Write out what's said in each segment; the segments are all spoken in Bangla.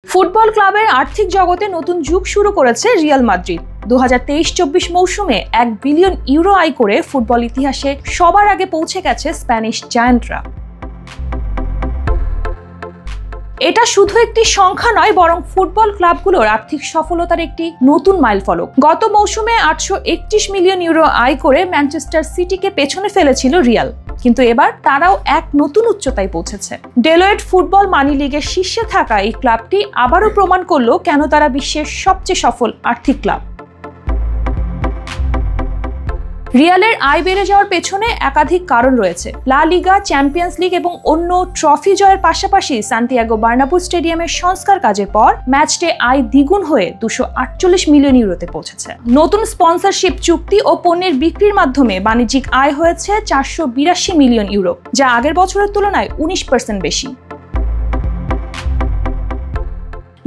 ফুটবল ক্লাবের আর্থিক জগতে নতুন যুগ শুরু করেছে রিয়াল মাদ্রিদ। 2023-24 মৌসুমে 1 বিলিয়ন ইউরো আয় করে ফুটবল ইতিহাসে সবার আগে পৌঁছে গেছে স্প্যানিশ জায়ান্টরা। এটা শুধু একটি সংখ্যা নয়, বরং ফুটবল ক্লাবগুলোর আর্থিক সফলতার একটি নতুন মাইলফলক। গত মৌসুমে 831 মিলিয়ন ইউরো আয় করে ম্যানচেস্টার সিটিকে পেছনে ফেলেছিল রিয়াল, কিন্তু এবার তারাও এক নতুন উচ্চতায় পৌঁছেছে। ডেলয়েট ফুটবল মানি লিগের শীর্ষে থাকা এই ক্লাবটি আবারও প্রমাণ করলো কেন তারা বিশ্বের সবচেয়ে সফল আর্থিক ক্লাব। রিয়ালের আয় বেড়ে যাওয়ার পেছনে একাধিক কারণ রয়েছে। লা লিগা, চ্যাম্পিয়ন্স লিগ এবং অন্য ট্রফি জয়ের পাশাপাশি সান্তিয়াগো বার্নাবু স্টেডিয়ামের সংস্কার কাজের পর ম্যাচডে আয় দ্বিগুণ হয়ে 248 মিলিয়ন ইউরোতে পৌঁছেছে। নতুন স্পন্সরশিপ চুক্তি ও পণ্যের বিক্রির মাধ্যমে বাণিজ্যিক আয় হয়েছে 482 মিলিয়ন ইউরো, যা আগের বছরের তুলনায় 19% বেশি।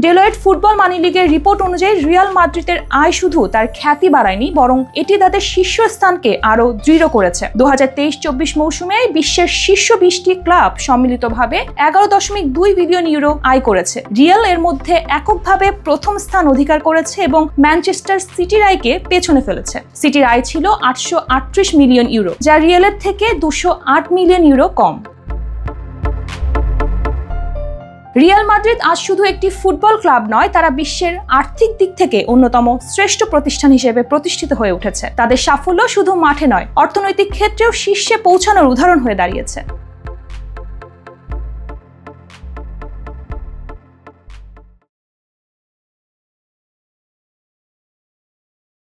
ডেলয়েট ফুটবল মানি লিগের রিপোর্ট অনুযায়ী রিয়াল মাদ্রিদের আয় শুধু তার খ্যাতি বাড়ায়নি, বরং এটি তাদের শীর্ষস্থানকে আরও দৃঢ় করেছে। 2023-24 মৌসুমে বিশ্বের শীর্ষ 20টি ক্লাব সম্মিলিতভাবে 11.2 বিলিয়ন ইউরো আয় করেছে। রিয়াল এর মধ্যে এককভাবে প্রথম স্থান অধিকার করেছে এবং ম্যানচেস্টার সিটির আয়কে পেছনে ফেলেছে। সিটির আয় ছিল 838 মিলিয়ন ইউরো, যা রিয়ালের থেকে 208 মিলিয়ন ইউরো কম। রিয়াল মাদ্রিদ আজ শুধু একটি ফুটবল ক্লাব নয়, তারা বিশ্বের আর্থিক দিক থেকে অন্যতম শ্রেষ্ঠ প্রতিষ্ঠান হিসেবে প্রতিষ্ঠিত হয়ে উঠেছে। তাদের সাফল্য শুধু মাঠে নয়, অর্থনৈতিক ক্ষেত্রেও শীর্ষে পৌঁছানোর উদাহরণ হয়ে দাঁড়িয়েছে।